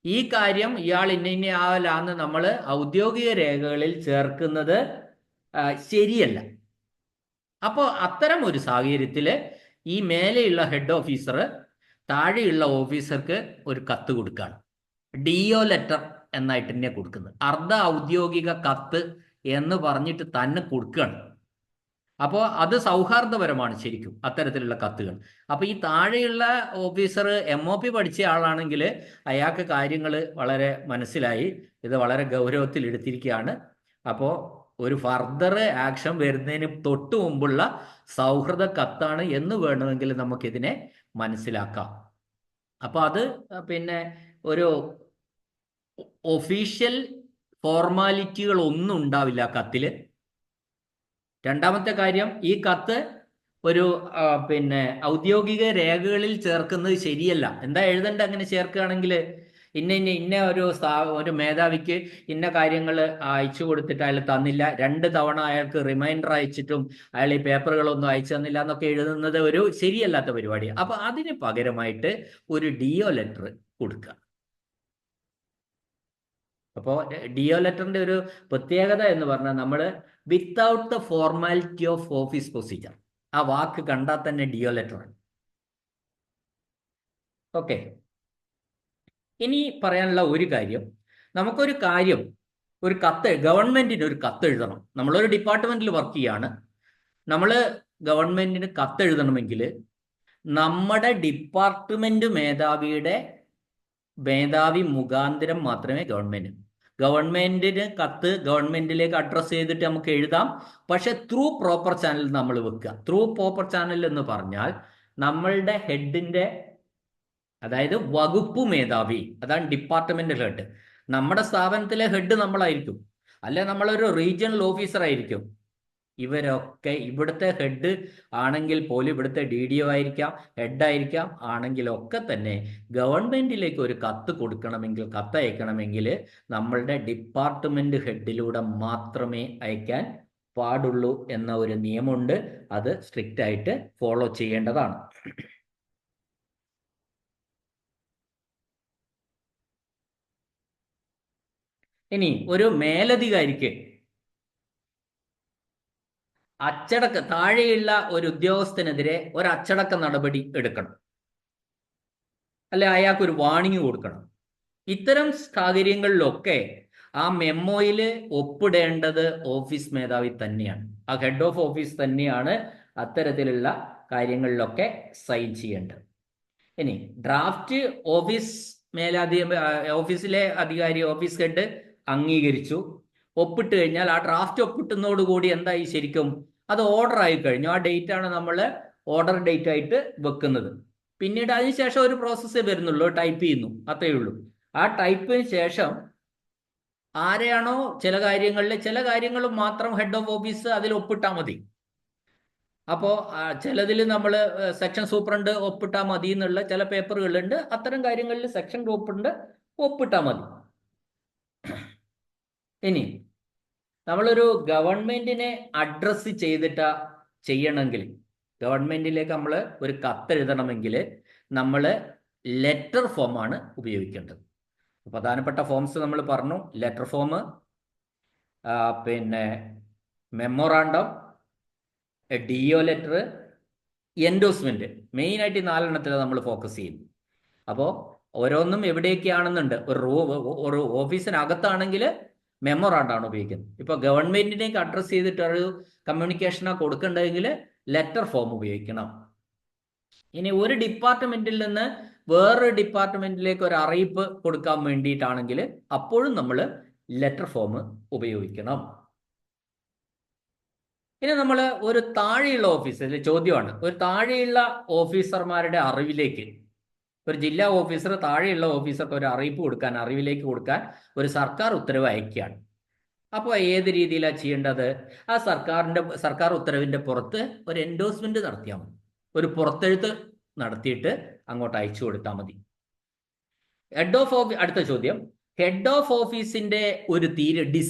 ഈ കാര്യം ഇയാൾ ഇന്നയാളാന്ന് നമ്മൾ ഔദ്യോഗിക രേഖകളിൽ ചേർക്കുന്നത് ശരിയല്ല. അപ്പോൾ അത്തരം ഒരു സാഹചര്യത്തിൽ ഈ മേലെയുള്ള ഹെഡ് ഓഫീസർ താഴെയുള്ള ഓഫീസർക്ക് ഒരു കത്ത് കൊടുക്കുകയാണ്. DO ലെറ്റർ എന്നായിട്ട് തന്നെ കൊടുക്കുന്നത്. അർദ്ധ ഔദ്യോഗിക കത്ത് എന്ന് പറഞ്ഞിട്ട് തന്നെ കൊടുക്കുകയാണ്. അപ്പോൾ അത് സൗഹാർദ്ദപരമാണ് ശരിക്കും അത്തരത്തിലുള്ള കത്തുകൾ. അപ്പോൾ ഈ താഴെയുള്ള ഓഫീസർ MOP പഠിച്ച ആളാണെങ്കിൽ അയാൾക്ക് കാര്യങ്ങൾ വളരെ മനസ്സിലായി, ഇത് വളരെ ഗൗരവത്തിൽ എടുത്തിരിക്കുകയാണ്. അപ്പോൾ ഒരു ഫർദർ ആക്ഷൻ വരുന്നതിന് തൊട്ട് മുമ്പുള്ള സൗഹൃദ കത്താണ് എന്ന് വേണമെങ്കിൽ നമുക്കിതിനെ മനസ്സിലാക്കാം. അപ്പോൾ അത് ഒരു ഒഫീഷ്യൽ ഫോർമാലിറ്റികൾ ഒന്നും ഉണ്ടാവില്ല കത്തില്. രണ്ടാമത്തെ കാര്യം, ഈ കത്ത് ഒരു ഔദ്യോഗിക രേഖകളിൽ ചേർക്കുന്നത് ശരിയല്ല. എന്താ എഴുതണ്ട അങ്ങനെ ചേർക്കുകയാണെങ്കിൽ ഇന്ന ഒരു മേധാവിക്ക് ഇന്ന കാര്യങ്ങൾ അയച്ചു കൊടുത്തിട്ട് അയാൾ തന്നില്ല, 2 തവണ അയാൾക്ക് റിമൈൻഡർ അയച്ചിട്ടും അയാൾ ഈ പേപ്പറുകളൊന്നും അയച്ചു തന്നില്ല എന്നൊക്കെ എഴുതുന്നത് ഒരു ശരിയല്ലാത്ത പരിപാടിയാണ്. അപ്പൊ അതിന് പകരമായിട്ട് ഒരു DO ലെറ്റർ കൊടുക്കുക. അപ്പോൾ DO ലെറ്ററിന്റെ ഒരു പ്രത്യേകത എന്ന് പറഞ്ഞാൽ നമ്മൾ without the formality of office procedure, ആ വാക്ക് കണ്ടാൽ തന്നെ DO ലെറ്റർ ആണ്. ഓക്കെ, ഇനി പറയാനുള്ള ഒരു കാര്യം, നമുക്കൊരു കാര്യം, ഒരു കത്ത്, ഗവൺമെന്റിന് ഒരു കത്ത് എഴുതണം. നമ്മളൊരു ഡിപ്പാർട്ട്മെന്റിൽ വർക്ക് ചെയ്യാണ്. നമ്മൾ ഗവൺമെന്റിന് കത്ത് എഴുതണമെങ്കിൽ നമ്മുടെ ഡിപ്പാർട്ട്മെന്റ് മേധാവി മുഖാന്തരം മാത്രമേ ഗവൺമെന്റിന് കത്ത് ഗവൺമെന്റിലേക്ക് അഡ്രസ്സ് ചെയ്തിട്ട് നമുക്ക് എഴുതാം. പക്ഷെ ത്രൂ പ്രോപ്പർ ചാനൽ നമ്മൾ വെക്കുക. ത്രൂ പ്രോപ്പർ ചാനൽ എന്ന് പറഞ്ഞാൽ നമ്മളുടെ ഹെഡിന്റെ, അതായത് വകുപ്പ് മേധാവി, അതാണ് ഡിപ്പാർട്ട്മെന്റൽ ഹെഡ്. നമ്മുടെ സ്ഥാപനത്തിലെ ഹെഡ് നമ്മളായിരിക്കും, അല്ലെ നമ്മളൊരു റീജിയണൽ ഓഫീസർ ആയിരിക്കും. ഇവരൊക്കെ ഇവിടുത്തെ ഹെഡ് ആണെങ്കിൽ പോലും, ഇവിടുത്തെ DDO ആയിരിക്കാം, ഹെഡ് ആയിരിക്കാം, ആണെങ്കിലൊക്കെ തന്നെ ഗവൺമെന്റിലേക്ക് ഒരു കത്ത് കൊടുക്കണമെങ്കിൽ, കത്ത് അയക്കണമെങ്കിൽ നമ്മളുടെ ഡിപ്പാർട്ട്മെന്റ് ഹെഡിലൂടെ മാത്രമേ അയക്കാൻ പാടുള്ളൂ എന്ന ഒരു നിയമമുണ്ട്. അത് സ്ട്രിക്റ്റ് ആയിട്ട് ഫോളോ ചെയ്യേണ്ടതാണ്. ഇനി ഒരു മേലധികാരിക്ക് താഴെയുള്ള ഒരു ഉദ്യോഗസ്ഥനെതിരെ ഒരു അച്ചടക്ക നടപടി എടുക്കണം, അല്ലെ അയാൾക്കൊരു വാണിംഗ് കൊടുക്കണം. ഇത്തരം സാഹചര്യങ്ങളിലൊക്കെ ആ മെമ്മോയിൽ ഒപ്പിടേണ്ടത് ഓഫീസ് മേധാവി തന്നെയാണ്. ആ ഹെഡ് ഓഫ് ഓഫീസ് തന്നെയാണ് അത്തരത്തിലുള്ള കാര്യങ്ങളിലൊക്കെ സൈൻ ചെയ്യേണ്ടത്. ഇനി ഡ്രാഫ്റ്റ് ഓഫീസിലെ അധികാരി, ഓഫീസ് ഹെഡ് അംഗീകരിച്ചു, ഒപ്പിട്ട് കഴിഞ്ഞാൽ ആ ഡ്രാഫ്റ്റ് ഒപ്പിട്ടുന്നതോടുകൂടി എന്തായി, ശരിക്കും അത് ഓർഡർ ആയി കഴിഞ്ഞു. ആ ഡേറ്റ് ആണ് നമ്മൾ ഓർഡർ ഡേറ്റ് ആയിട്ട് വെക്കുന്നത്. പിന്നീട് അതിനുശേഷം ഒരു പ്രോസസ്സേ വരുന്നുള്ളൂ, ടൈപ്പ് ചെയ്യുന്നു, അത്രയേ ഉള്ളൂ. ആ ടൈപ്പിന് ശേഷം ആരെയാണോ ചില കാര്യങ്ങൾ മാത്രം ഹെഡ് ഓഫ് ഓഫീസ് അതിൽ ഒപ്പിട്ടാൽ മതി. അപ്പോൾ ചിലതിൽ നമ്മൾ സെക്ഷൻ സൂപ്രണ്ട് ഒപ്പിട്ടാൽ മതി എന്നുള്ള ചില പേപ്പറുകളുണ്ട്. അത്തരം കാര്യങ്ങളിൽ സെക്ഷൻ ഗ്രൂപ്പുണ്ട്, ഒപ്പിട്ടാൽ മതി. ഇനി നമ്മളൊരു ഗവൺമെന്റിനെ അഡ്രസ്സ് ചെയ്യണമെങ്കിൽ, ഗവൺമെന്റിലേക്ക് നമ്മൾ ഒരു കത്തെഴുതണമെങ്കിൽ നമ്മൾ ലെറ്റർ ഫോമാണ് ഉപയോഗിക്കേണ്ടത്. പ്രധാനപ്പെട്ട ഫോംസ് നമ്മൾ പറഞ്ഞു: ലെറ്റർ ഫോം, പിന്നെ മെമ്മോറാണ്ടം, DO ലെറ്റർ, എൻഡോസ്മെന്റ്. മെയിനായിട്ട് ഈ 4 എണ്ണത്തിൽ നമ്മൾ ഫോക്കസ് ചെയ്യുന്നു. അപ്പോൾ ഓരോന്നും എവിടെയൊക്കെയാണെന്നുണ്ട്. ഒരു ഓഫീസിനകത്താണെങ്കിൽ മെമ്മോറാണ്ടാണ് ഉപയോഗിക്കുന്നത്. ഇപ്പോൾ ഗവൺമെന്റിനേക്ക് അഡ്രസ്സ് ചെയ്തിട്ട് ഒരു കമ്മ്യൂണിക്കേഷനാ കൊടുക്കേണ്ടതെങ്കിൽ ലെറ്റർ ഫോം ഉപയോഗിക്കണം. ഇനി ഒരു ഡിപ്പാർട്ട്മെന്റിൽ നിന്ന് വേറൊരു ഡിപ്പാർട്ട്മെന്റിലേക്ക് ഒരു അറിയിപ്പ് കൊടുക്കാൻ വേണ്ടിയിട്ടാണെങ്കിൽ അപ്പോഴും നമ്മൾ ലെറ്റർ ഫോം ഉപയോഗിക്കണം. ഇനി നമ്മൾ ഒരു താഴെയുള്ള ഓഫീസർ, ചോദ്യമാണ്, ഒരു താഴെയുള്ള ഓഫീസർമാരുടെ അറിവിലേക്ക് ഒരു ജില്ലാ ഓഫീസർ താഴെയുള്ള ഓഫീസർക്ക് ഒരു അറിവിലേക്ക് കൊടുക്കാൻ ഒരു സർക്കാർ ഉത്തരവ് അയക്കുകയാണ്. അപ്പോൾ ഏത് രീതിയിലാണ് ചെയ്യേണ്ടത്? ആ സർക്കാർ ഉത്തരവിന്റെ പുറത്ത് ഒരു എൻഡോഴ്സ്മെന്റ് നടത്തിയാൽ മതി, ഒരു പുറത്തെഴുത്ത് നടത്തിയിട്ട് അങ്ങോട്ട് അയച്ചു കൊടുത്താൽ മതി. അടുത്ത ചോദ്യം: ഹെഡ് ഓഫ്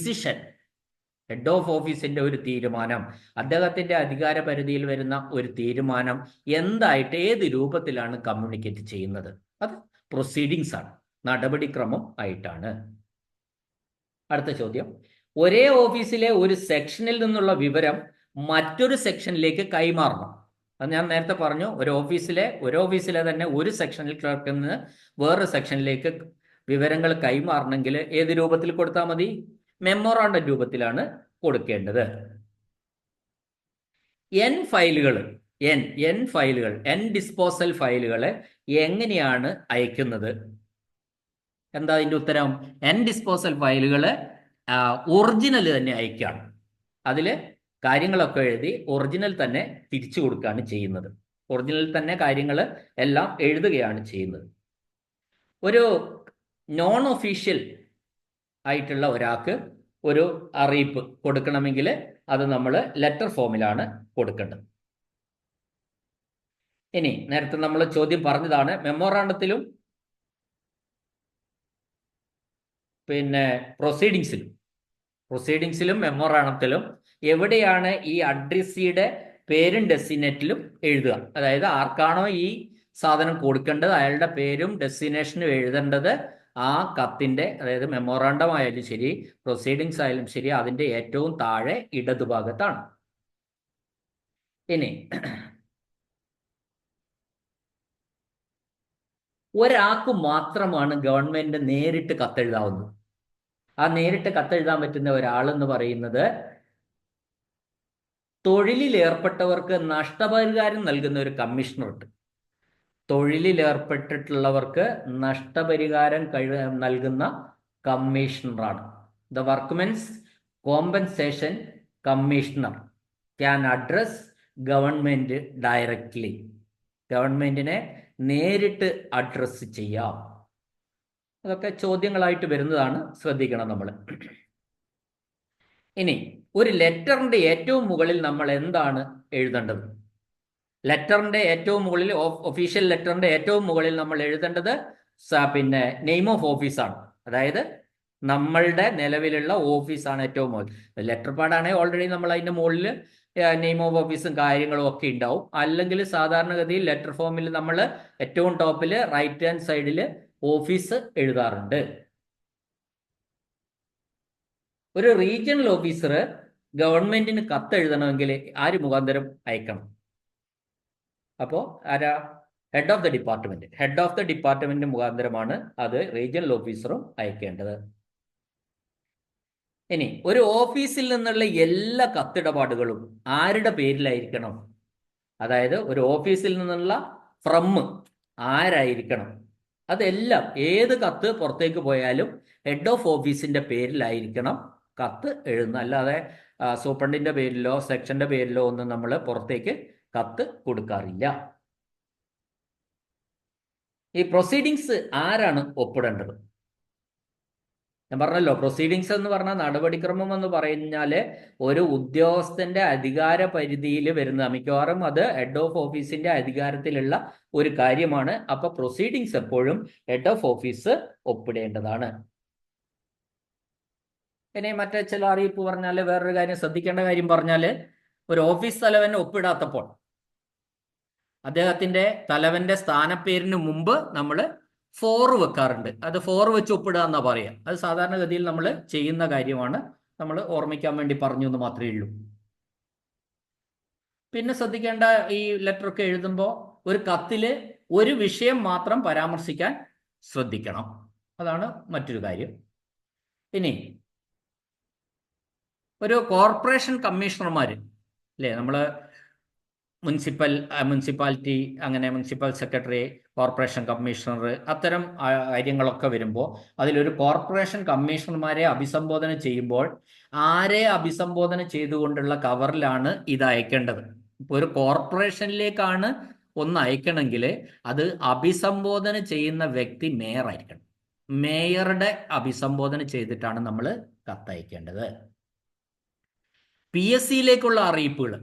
ഓഫീസിന്റെ ഒരു തീരുമാനം, അദ്ദേഹത്തിന്റെ അധികാര പരിധിയിൽ വരുന്ന ഒരു തീരുമാനം എന്തായിട്ട്, ഏത് രൂപത്തിലാണ് കമ്മ്യൂണിക്കേറ്റ് ചെയ്യുന്നത്? അത് പ്രൊസീഡിങ്സ് ആണ്, നടപടിക്രമം ആയിട്ടാണ്. അടുത്ത ചോദ്യം: ഒരേ ഓഫീസിലെ ഒരു സെക്ഷനിൽ നിന്നുള്ള വിവരം മറ്റൊരു സെക്ഷനിലേക്ക് കൈമാറണം. അത് ഞാൻ നേരത്തെ പറഞ്ഞു, ഒരു ഓഫീസിലെ തന്നെ ഒരു സെക്ഷനിൽ ക്ലർക്കിൽ നിന്ന് വേറൊരു സെക്ഷനിലേക്ക് വിവരങ്ങൾ കൈമാറണമെങ്കിൽ ഏത് രൂപത്തിൽ കൊടുത്താൽ മതി? മെമ്മോറാണ്ടം രൂപത്തിലാണ് കൊടുക്കേണ്ടത്. എൻ ഡിസ്പോസൽ ഫയലുകൾ എങ്ങനെയാണ് അയക്കുന്നത്? എന്താ അതിന്റെ ഉത്തരം? എൻ ഡിസ്പോസൽ ഫയലുകൾ ഒറിജിനൽ തന്നെ അയക്കുകയാണ്. അതിൽ കാര്യങ്ങളൊക്കെ എഴുതി ഒറിജിനൽ തന്നെ തിരിച്ചു കൊടുക്കുകയാണ് ചെയ്യുന്നത്. ഒറിജിനൽ തന്നെ കാര്യങ്ങൾ എല്ലാം എഴുതുകയാണ് ചെയ്യുന്നത്. ഒരു നോൺ ഒഫീഷ്യൽ ആയിട്ടുള്ള ഒരാൾക്ക് ഒരു അറിയിപ്പ് കൊടുക്കണമെങ്കിൽ അത് നമ്മൾ ലെറ്റർ ഫോമിലാണ് കൊടുക്കേണ്ടത്. ഇനി നേരത്തെ നമ്മൾ ചോദ്യം പറഞ്ഞതാണ്, മെമ്മോറാണ്ടത്തിലും പിന്നെ പ്രൊസീഡിങ്സിലും മെമ്മോറാണ്ടത്തിലും എവിടെയാണ് ഈ അഡ്രസ്സിയുടെ പേരും ഡെസ്റ്റിനേറ്റിലും എഴുതുക? അതായത് ആർക്കാണോ ഈ സാധനം കൊടുക്കേണ്ടത് അയാളുടെ പേരും ഡെസ്റ്റിനേഷനും എഴുതേണ്ടത് ആ കത്തിന്റെ, അതായത് മെമ്മോറാണ്ടം ആയാലും ശരി, പ്രൊസീഡിങ്സ് ആയാലും ശരി, അതിന്റെ ഏറ്റവും താഴെ ഇടതുഭാഗത്താണ്. ഇനി ഒരാൾക്ക് മാത്രമാണ് ഗവൺമെന്റ് നേരിട്ട് കത്തെഴുതാവുന്നത്. ആ നേരിട്ട് കത്തെഴുതാൻ പറ്റുന്ന ഒരാളെന്ന് പറയുന്നത് തൊഴിലിൽ ഏർപ്പെട്ടവർക്ക് നഷ്ടപരിഹാരം നൽകുന്ന ഒരു കമ്മീഷണറുണ്ട്. തൊഴിലിൽ ഏർപ്പെട്ടിട്ടുള്ളവർക്ക് നഷ്ടപരിഹാരം നൽകുന്ന കമ്മീഷണറാണ്. The workmen's compensation commissioner can address government directly. ഗവൺമെന്റിനെ നേരിട്ട് അഡ്രസ്സ് ചെയ്യാം. അതൊക്കെ ചോദ്യങ്ങളായിട്ട് വരുന്നതാണ്, ശ്രദ്ധിക്കണം നമ്മൾ. ഇനി ഒരു ലെറ്ററിന്റെ ഏറ്റവും മുകളിൽ നമ്മൾ എന്താണ് എഴുതേണ്ടത്? ലെറ്ററിന്റെ ഏറ്റവും മുകളിൽ, ഒഫീഷ്യൽ ലെറ്ററിന്റെ ഏറ്റവും മുകളിൽ നമ്മൾ എഴുതേണ്ടത് പിന്നെ നെയിം ഓഫ് ഓഫീസാണ്. അതായത് നമ്മളുടെ നിലവിലുള്ള ഓഫീസാണ് ഏറ്റവും മുകളിൽ. ലെറ്റർ പാഡാണെങ്കിൽ ഓൾറെഡി നമ്മൾ അതിന്റെ മുകളിൽ നെയിം ഓഫ് ഓഫീസും കാര്യങ്ങളും ഒക്കെ ഉണ്ടാവും. അല്ലെങ്കിൽ സാധാരണഗതിയിൽ ലെറ്റർ ഫോമിൽ നമ്മൾ ഏറ്റവും ടോപ്പിൽ റൈറ്റ് ഹാൻഡ് സൈഡിൽ ഓഫീസ് എഴുതാറുണ്ട്. ഒരു റീജിയണൽ ഓഫീസർ ഗവൺമെന്റിന് കത്ത് എഴുതണമെങ്കിൽ ആര് മുഖാന്തരം അയക്കണം? അപ്പോൾ ആരാ? Head of the department. Head of the department മുഖാന്തരമാണ് അത് റീജിയണൽ ഓഫീസറും അയക്കേണ്ടത്. ഇനി ഒരു ഓഫീസിൽ നിന്നുള്ള എല്ലാ കത്തിടപാടുകളും ആരുടെ പേരിലായിരിക്കണം? അതായത് ഒരു ഓഫീസിൽ നിന്നുള്ള ഫ്രം ആരായിരിക്കണം? അതെല്ലാം ഏത് കത്ത് പുറത്തേക്ക് പോയാലും ഹെഡ് ഓഫ് ഓഫീസിന്റെ പേരിലായിരിക്കണം കത്ത് എഴുതുന്നത്. അല്ലാതെ സൂപ്രണ്ടിന്റെ പേരിലോ സെക്ഷന്റെ പേരിലോ ഒന്നും നമ്മൾ പുറത്തേക്ക് കത്ത് കൊടുക്കാറില്ല. ഈ പ്രൊസീഡിങ്സ് ആരാണ് ഒപ്പിടേണ്ടത്? ഞാൻ പറഞ്ഞല്ലോ, പ്രൊസീഡിങ്സ് എന്ന് പറഞ്ഞാൽ നടപടിക്രമം എന്ന് പറഞ്ഞാല് ഒരു ഉദ്യോഗസ്ഥന്റെ അധികാര പരിധിയിൽ വരുന്ന, മിക്കവാറും അത് ഹെഡ് ഓഫ് ഓഫീസിന്റെ അധികാരത്തിലുള്ള ഒരു കാര്യമാണ്. അപ്പൊ പ്രൊസീഡിങ്സ് എപ്പോഴും ഹെഡ് ഓഫ് ഓഫീസ് ഒപ്പിടേണ്ടതാണ്. ഇനി മറ്റേ ചില അറിയിപ്പ് പറഞ്ഞാല് വേറൊരു കാര്യം ശ്രദ്ധിക്കേണ്ട കാര്യം പറഞ്ഞാല്, ഒരു ഓഫീസ് തലവൻ ഒപ്പിടാത്തപ്പോൾ അദ്ദേഹത്തിന്റെ തലവന്റെ സ്ഥാനപ്പേരിന് മുമ്പ് നമ്മൾ ഫോർ വെക്കാറുണ്ട്. അത് ഫോർ വെച്ച് ഒപ്പിടുക എന്നാ പറയാം. അത് സാധാരണഗതിയിൽ നമ്മൾ ചെയ്യുന്ന കാര്യമാണ്. നമ്മൾ ഓർമ്മിക്കാൻ വേണ്ടി പറഞ്ഞു എന്ന് മാത്രമേ ഉള്ളൂ. പിന്നെ ശ്രദ്ധിക്കേണ്ട, ഈ ലെറ്റർ ഒക്കെ എഴുതുമ്പോൾ ഒരു കത്തില് ഒരു വിഷയം മാത്രം പരാമർശിക്കാൻ ശ്രദ്ധിക്കണം. അതാണ് മറ്റൊരു കാര്യം. ഇനി ഒരു കോർപ്പറേഷൻ കമ്മീഷണർമാര് അല്ലേ, നമ്മള് മുനിസിപ്പാലിറ്റി, അങ്ങനെ മുനിസിപ്പൽ സെക്രട്ടറി, കോർപ്പറേഷൻ കമ്മീഷണർ, അത്തരം കാര്യങ്ങളൊക്കെ വരുമ്പോൾ അതിലൊരു കോർപ്പറേഷൻ കമ്മീഷണർമാരെ അഭിസംബോധന ചെയ്യുമ്പോൾ ആരെ അഭിസംബോധന ചെയ്തുകൊണ്ടുള്ള കവറിലാണ് ഇത് അയക്കേണ്ടത്? ഇപ്പോൾ ഒരു കോർപ്പറേഷനിലേക്കാണ് ഒന്ന് അയക്കണമെങ്കിൽ അത് അഭിസംബോധന ചെയ്യുന്ന വ്യക്തി മേയർ ആയിരിക്കണം. മേയറുടെ അഭിസംബോധന ചെയ്തിട്ടാണ് നമ്മൾ കത്തയക്കേണ്ടത്. PSCയിലേക്കുള്ള അറിയിപ്പുകൾ,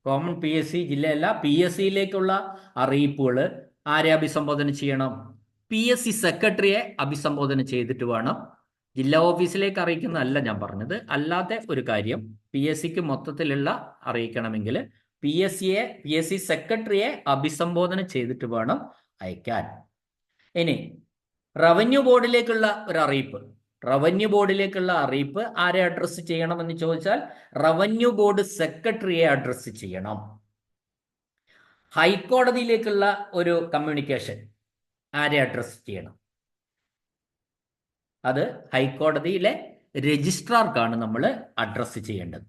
കോമൺ PSC ജില്ലയല്ല, PSCയിലേക്കുള്ള അറിയിപ്പുകൾ ആരെ അഭിസംബോധന ചെയ്യണം? PSC സെക്രട്ടറിയെ അഭിസംബോധന ചെയ്തിട്ട് വേണം. ജില്ലാ ഓഫീസിലേക്ക് അറിയിക്കുന്നതല്ല ഞാൻ പറഞ്ഞത്. അല്ലാത്ത ഒരു കാര്യം, PSCക്ക് മൊത്തത്തിലുള്ള അറിയിക്കണമെങ്കിൽ PSC സെക്രട്ടറിയെ അഭിസംബോധന ചെയ്തിട്ട് വേണം അയക്കാൻ. ഇനി റവന്യൂ ബോർഡിലേക്കുള്ള ഒരു അറിയിപ്പ്, റവന്യൂ ബോർഡിലേക്കുള്ള അറിയിപ്പ് ആരെ അഡ്രസ്സ് ചെയ്യണമെന്ന് ചോദിച്ചാൽ റവന്യൂ ബോർഡ് സെക്രട്ടറിയെ അഡ്രസ്സ് ചെയ്യണം. ഹൈക്കോടതിയിലേക്കുള്ള ഒരു കമ്മ്യൂണിക്കേഷൻ ആരെ അഡ്രസ്സ് ചെയ്യണം? അത് ഹൈക്കോടതിയിലെ രജിസ്ട്രാർക്കാണ് നമ്മൾ അഡ്രസ്സ് ചെയ്യേണ്ടത്.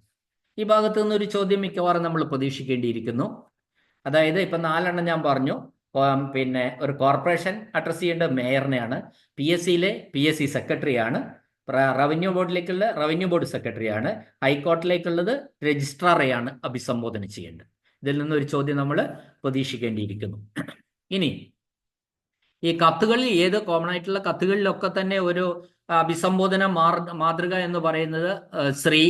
ഈ ഭാഗത്തു നിന്നൊരു ചോദ്യം മിക്കവാറും നമ്മൾ പ്രതീക്ഷിക്കേണ്ടിയിരിക്കുന്നു. അതായത് ഇപ്പം 4 ഞാൻ പറഞ്ഞു. പിന്നെ ഒരു കോർപ്പറേഷൻ അഡ്രസ് ചെയ്യേണ്ടത് മേയറിനെയാണ്, PSCയിലെ PSC സെക്രട്ടറിയാണ്, റവന്യൂ ബോർഡിലേക്കുള്ള റവന്യൂ ബോർഡ് സെക്രട്ടറിയാണ്, ഹൈക്കോർട്ടിലേക്കുള്ളത് രജിസ്ട്രാറെയാണ് അഭിസംബോധന ചെയ്യേണ്ടത്. ഇതിൽ നിന്നൊരു ചോദ്യം നമ്മൾ പ്രതീക്ഷിക്കേണ്ടിയിരിക്കുന്നു. ഇനി ഈ കത്തുകളിൽ, ഏത് കോമൺ ആയിട്ടുള്ള കത്തുകളിലൊക്കെ തന്നെ ഒരു അഭിസംബോധന മാതൃക എന്ന് പറയുന്നത് Shri,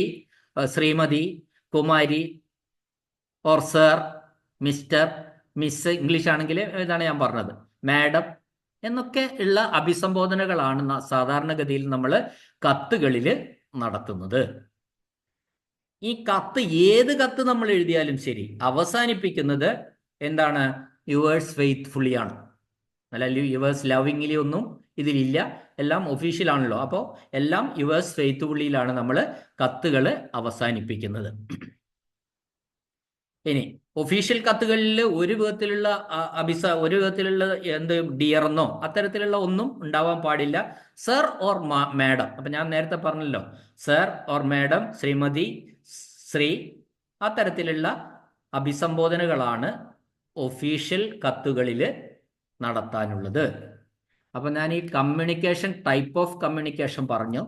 Shrimati, Kumari, or sir, mister, miss, English ആണെങ്കിൽ ഇതാണ് ഞാൻ പറഞ്ഞത്, മാഡം എന്നൊക്കെ ഉള്ള അഭിസംബോധനകളാണ് സാധാരണഗതിയിൽ നമ്മൾ കത്തുകളിൽ നടത്തുന്നത്. ഈ കത്ത്, ഏത് കത്ത് നമ്മൾ എഴുതിയാലും ശരി, അവസാനിപ്പിക്കുന്നത് എന്താണ്? യുവേഴ്സ് ഫെയ്ത്ത്ഫുള്ളി ആണ്. അല്ല, യുവേഴ്സ് ലവിംഗ്ലി ഒന്നും ഇതിലില്ല. എല്ലാം ഒഫീഷ്യൽ ആണല്ലോ. അപ്പോൾ എല്ലാം യുവേഴ്സ് ഫെയ്ത്ത്ഫുള്ളിയിലാണ് നമ്മൾ കത്തുകൾ അവസാനിപ്പിക്കുന്നത്. ഇനി ഒഫീഷ്യൽ കത്തുകളിൽ ഒരു വിധത്തിലുള്ള ഒരു വിധത്തിലുള്ള ഡിയർ എന്നോ അത്തരത്തിലുള്ള ഒന്നും ഉണ്ടാവാൻ പാടില്ല. സർ ഓർ മാഡം, അപ്പൊ ഞാൻ നേരത്തെ പറഞ്ഞല്ലോ, sir or madam, Shrimati, Shri, അത്തരത്തിലുള്ള അഭിസംബോധനകളാണ് ഒഫീഷ്യൽ കത്തുകളിൽ നടത്താനുള്ളത്. അപ്പൊ ഞാൻ ഈ കമ്മ്യൂണിക്കേഷൻ, ടൈപ്പ് ഓഫ് കമ്മ്യൂണിക്കേഷൻ പറഞ്ഞു.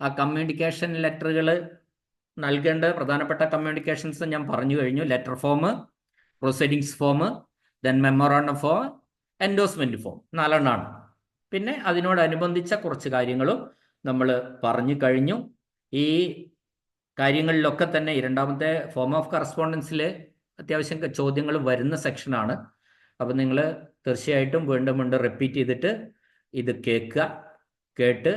ആ കമ്മ്യൂണിക്കേഷൻ ലെറ്ററുകൾ നൽകേണ്ട പ്രധാനപ്പെട്ട കമ്മ്യൂണിക്കേഷൻസ് ഞാൻ പറഞ്ഞു കഴിഞ്ഞു. Letter form, proceedings form, then memorandum form, endorsement form, 4 പിന്നെ അതിനോടനുബന്ധിച്ച കുറച്ച് കാര്യങ്ങളും നമ്മൾ പറഞ്ഞു കഴിഞ്ഞു. ഈ കാര്യങ്ങളിലൊക്കെ തന്നെ രണ്ടാമത്തെ ഫോം ഓഫ് കറസ്പോണ്ടൻസിൽ അത്യാവശ്യം ചോദ്യങ്ങൾ വരുന്ന സെക്ഷനാണ്. അപ്പം നിങ്ങൾ തീർച്ചയായിട്ടും വീണ്ടും വീണ്ടും റിപ്പീറ്റ് ചെയ്തിട്ട് ഇത് കേട്ട്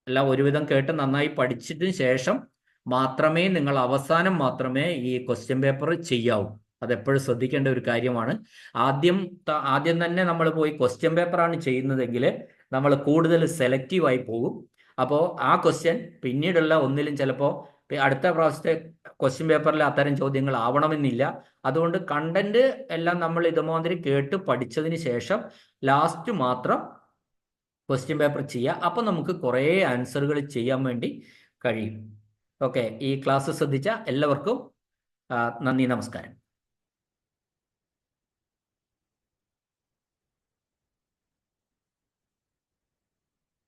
എല്ലാം ഒരുവിധം കേട്ട് നന്നായി പഠിച്ചതിന് ശേഷം മാത്രമേ നിങ്ങൾ അവസാനം മാത്രമേ ഈ ക്വസ്റ്റ്യൻ പേപ്പർ ചെയ്യാവൂ. അതെപ്പോഴും ശ്രദ്ധിക്കേണ്ട ഒരു കാര്യമാണ്. ആദ്യം തന്നെ നമ്മൾ പോയി ക്വസ്റ്റ്യൻ പേപ്പറാണ് ചെയ്യുന്നതെങ്കിൽ നമ്മൾ കൂടുതൽ സെലക്റ്റീവായി പോകും. അപ്പോൾ ആ ക്വസ്റ്റ്യൻ പിന്നീടുള്ള ഒന്നിലും ചിലപ്പോൾ അടുത്ത പ്രാവശ്യത്തെ ക്വസ്റ്റ്യൻ പേപ്പറിൽ അത്തരം ചോദ്യങ്ങൾ ആവണമെന്നില്ല. അതുകൊണ്ട് കണ്ടന്റ് എല്ലാം നമ്മൾ ഇതുമാതിരി കേട്ട് പഠിച്ചതിന് ശേഷം ലാസ്റ്റ് മാത്രം ക്വസ്റ്റ്യൻ പേപ്പർ ചെയ്യുക. അപ്പം നമുക്ക് കുറേ ആൻസറുകൾ ചെയ്യാൻ വേണ്ടി കഴിയും. ഓക്കെ, ഈ ക്ലാസ് ശ്രദ്ധിച്ച എല്ലാവർക്കും നന്ദി, നമസ്കാരം.